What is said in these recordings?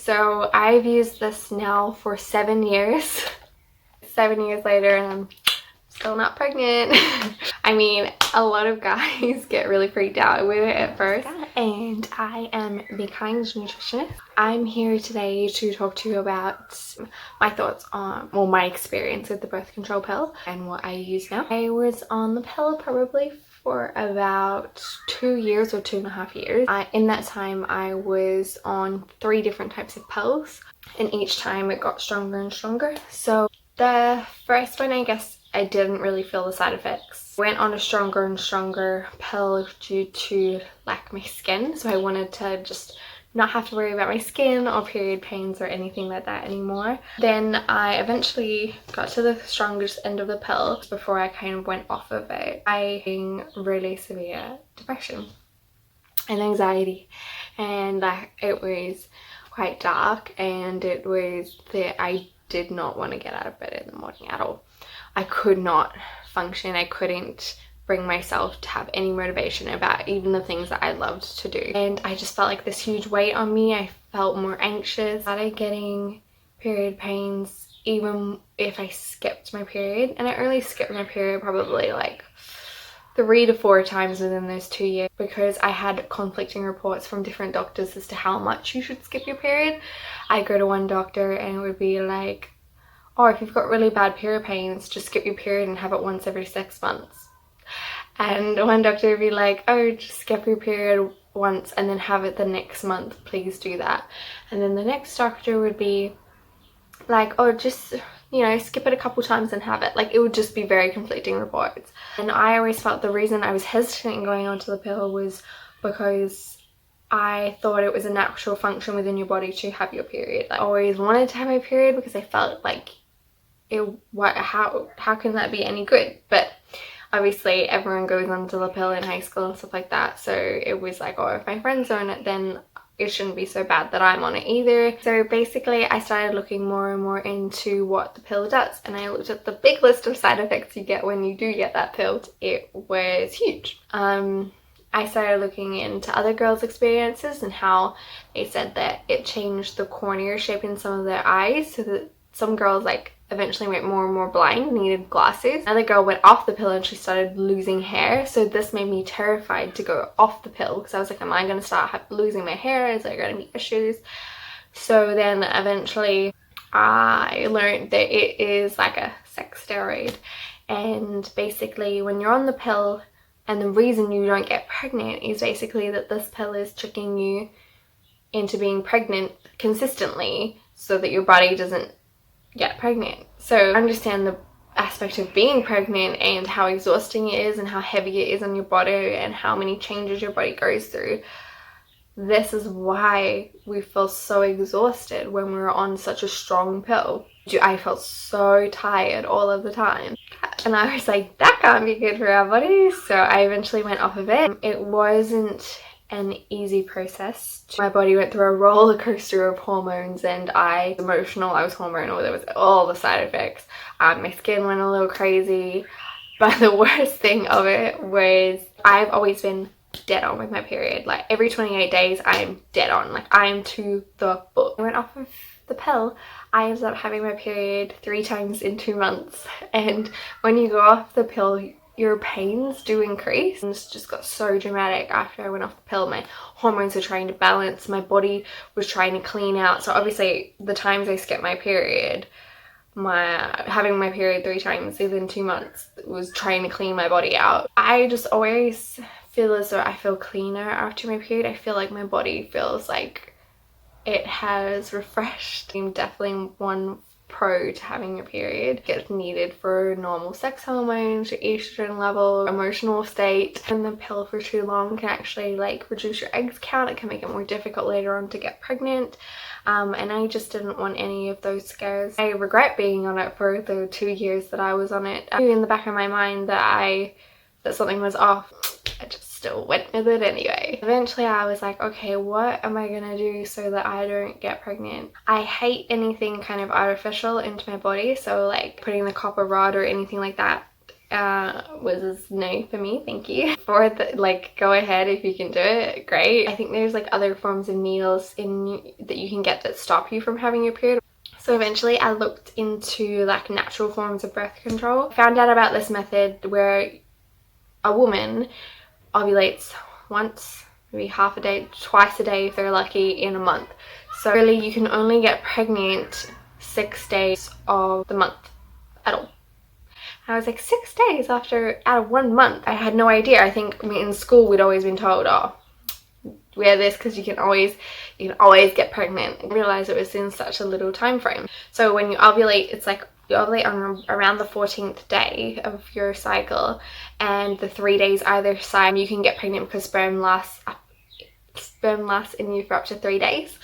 So I've used this now for 7 years. 7 years later and I'm still not pregnant. I mean, a lot of guys get really freaked out with it at first. And I am the Kind Nutritionist. I'm here today to talk to you about my thoughts on, well, my experience with the birth control pill and what I use now. I was on the pill probably for about 2 years or 2.5 years. In that time I was on 3 different types of pills, and each time it got stronger and stronger. So the first one, I guess I didn't really feel the side effects. Went on a stronger and stronger pill due to like my skin, so I wanted to just not have to worry about my skin or period pains or anything like that anymore. Then I eventually got to the strongest end of the pill before I kind of went off of it. I had really severe depression and anxiety, and it was quite dark, and it was that I did not want to get out of bed in the morning at all. I could not function. I couldn't bring myself to have any motivation about even the things that I loved to do, and I just felt like this huge weight on me. I felt more anxious. I started getting period pains even if I skipped my period, and I only skipped my period probably like 3 to 4 times within those 2 years, because I had conflicting reports from different doctors as to how much you should skip your period. I go to one doctor and it would be like, oh, if you've got really bad period pains, just skip your period and have it once every 6 months. And one doctor would be like, oh, just skip your period once and then have it the next month, please do that. And then the next doctor would be like, oh, just, you know, skip it a couple times and have it. Like, it would just be very conflicting reports. And I always felt the reason I was hesitant in going onto the pill was because I thought it was a natural function within your body to have your period. I always wanted to have my period because I felt like how can that be any good? But obviously everyone goes onto the pill in high school and stuff like that, so it was like, oh, if my friends are on it, then it shouldn't be so bad that I'm on it either. So basically I started looking more and more into what the pill does, and I looked at the big list of side effects you get when you do get that pill. It was huge. I started looking into other girls' experiences and how they said that it changed the cornea shape in some of their eyes, so that some girls like eventually went more and more blind, needed glasses. Another girl went off the pill and she started losing hair, so this made me terrified to go off the pill, because I was like, am I going to start losing my hair? Is there going to be issues? So then eventually I learned that it is like a sex steroid, and basically when you're on the pill, and the reason you don't get pregnant is basically that this pill is tricking you into being pregnant consistently so that your body doesn't get pregnant. So I understand the aspect of being pregnant and how exhausting it is and how heavy it is on your body and how many changes your body goes through. This is why we feel so exhausted when we're on such a strong pill. I felt so tired all of the time, and I was like, that can't be good for our bodies. So I eventually went off of it. It wasn't an easy process. My body went through a roller coaster of hormones, and I was emotional, I was hormonal, there was all the side effects. My skin went a little crazy, but the worst thing of it was I've always been dead on with my period. Like every 28 days I'm dead on, like I am to the book. I went off of the pill. I ended up having my period 3 times in 2 months, and when you go off the pill your pains do increase. And this just got so dramatic after I went off the pill. My hormones were trying to balance, my body was trying to clean out. So obviously the times I skipped my period, having my period 3 times within 2 months was trying to clean my body out. I just always feel as though I feel cleaner after my period. I feel like my body feels like it has refreshed. I'm definitely one pro to having a period. It's needed for normal sex hormones, your estrogen level, emotional state. And the pill for too long can actually like reduce your eggs count. It can make it more difficult later on to get pregnant. And I just didn't want any of those scares. I regret being on it for the 2 years that I was on it. I knew in the back of my mind that something was off. I just still went with it anyway. Eventually I was like, okay, what am I gonna do so that I don't get pregnant? I hate anything kind of artificial into my body, so like putting the copper rod or anything like that was no for me, thank you. For the, like, go ahead if you can do it, great. I think there's like other forms of needles that you can get that stop you from having your period. So eventually I looked into like natural forms of birth control. Found out about this method where a woman ovulates once, maybe half a day, twice a day if they're lucky, in a month. So really you can only get pregnant 6 days of the month at all. I was like, 6 days out of 1 month? I had no idea. I think, I mean, in school we'd always been told, oh, wear this because you can always get pregnant. I realized it was in such a little time frame. So when you ovulate, it's like you ovulate on around the 14th day of your cycle, and the 3 days either side you can get pregnant because sperm lasts in you for up to 3 days.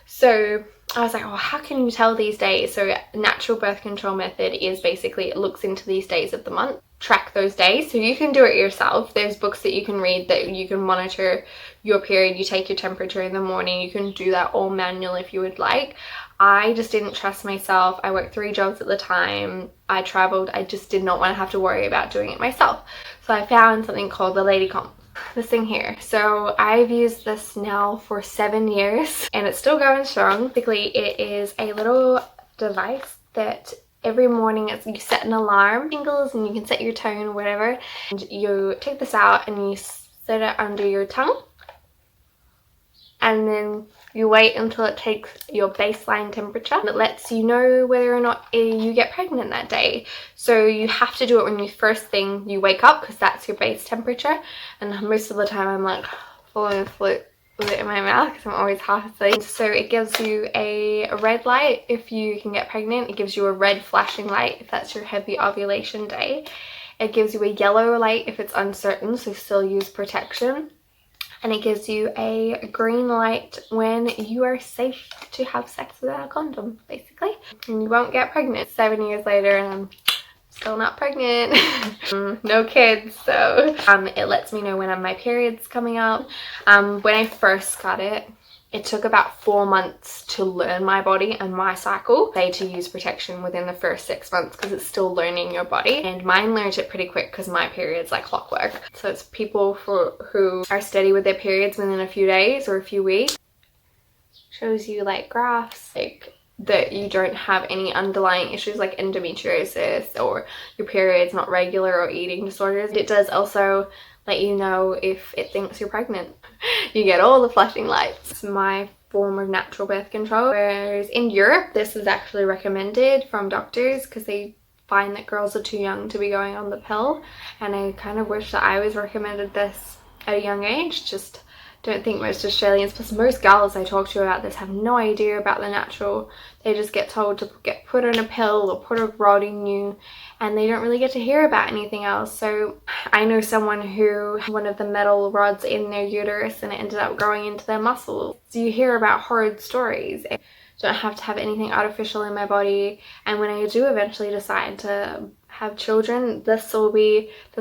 So I was like, oh, how can you tell these days? So natural birth control method is basically, it looks into these days of the month, track those days. So you can do it yourself. There's books that you can read that you can monitor your period. You take your temperature in the morning. You can do that all manual if you would like. I just didn't trust myself. I worked 3 jobs at the time. I traveled. I just did not want to have to worry about doing it myself. So I found something called the Lady Comp. This thing here. So I've used this now for 7 years and it's still going strong. Basically it is a little device that every morning you set an alarm, tingles, and you can set your tone or whatever, and you take this out and you set it under your tongue, and then you wait until it takes your baseline temperature. It lets you know whether or not you get pregnant that day. So you have to do it when you first thing you wake up because that's your base temperature. And most of the time I'm like falling asleep with it in my mouth because I'm always half asleep. So it gives you a red light if you can get pregnant. It gives you a red flashing light if that's your heavy ovulation day. It gives you a yellow light if it's uncertain, so still use protection. And it gives you a green light when you are safe to have sex without a condom, basically. And you won't get pregnant. 7 years later and I'm still not pregnant. No kids, so it lets me know when my period's coming up. When I first got it, it took about 4 months to learn my body and my cycle. Say to use protection within the first 6 months because it's still learning your body. And mine learned it pretty quick because my period's like clockwork. So it's people who are steady with their periods within a few days or a few weeks. Shows you like graphs like that you don't have any underlying issues like endometriosis or your period's not regular or eating disorders. It does also let you know if it thinks you're pregnant. You get all the flashing lights. It's my form of natural birth control. Whereas in Europe, this is actually recommended from doctors because they find that girls are too young to be going on the pill. And I kind of wish that I was recommended this at a young age. Just don't think most Australians, plus most girls I talk to about this, have no idea about the natural. They just get told to get put on a pill or put a rod in you, and they don't really get to hear about anything else. So I know someone who had one of the metal rods in their uterus and it ended up growing into their muscles. So you hear about horrid stories. I don't have to have anything artificial in my body, and when I do eventually decide to have children, this will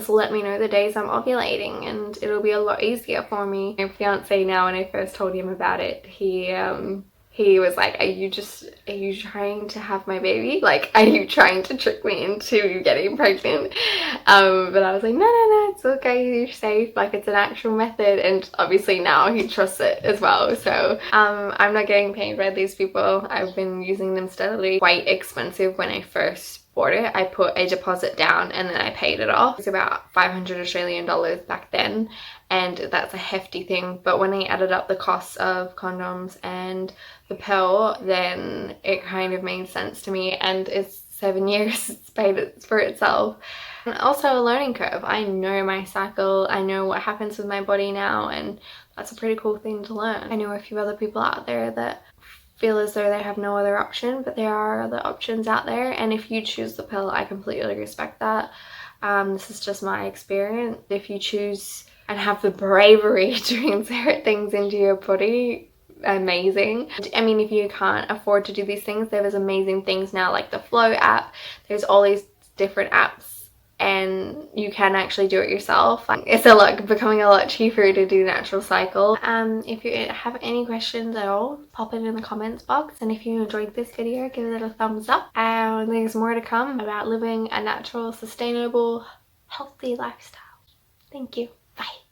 let me know the days I'm ovulating, and it'll be a lot easier for me. My fiance now, when I first told him about it, he was like, are you trying to have my baby? Like, are you trying to trick me into getting pregnant? But I was like, no, it's okay, you're safe, like it's an actual method. And obviously now he trusts it as well. So I'm not getting paid by these people. I've been using them steadily. Quite expensive when I first bought it. I put a deposit down and then I paid it off. It was about 500 Australian dollars back then, and that's a hefty thing. But when I added up the costs of condoms and the pill, then it kind of made sense to me, and it's 7 years. It's paid for itself. And also a learning curve. I know my cycle, I know what happens with my body now, and that's a pretty cool thing to learn. I know a few other people out there that feel as though they have no other option, but there are other options out there, and if you choose the pill, I completely respect that. This is just my experience. If you choose and have the bravery to insert things into your body, amazing. I mean, if you can't afford to do these things, there's amazing things now like the Flo app. There's all these different apps and you can actually do it yourself. It's becoming a lot cheaper to do natural cycle. If you have any questions at all, pop it in the comments box, and if you enjoyed this video, give it a thumbs up. And there's more to come about living a natural, sustainable, healthy lifestyle. Thank you. Bye.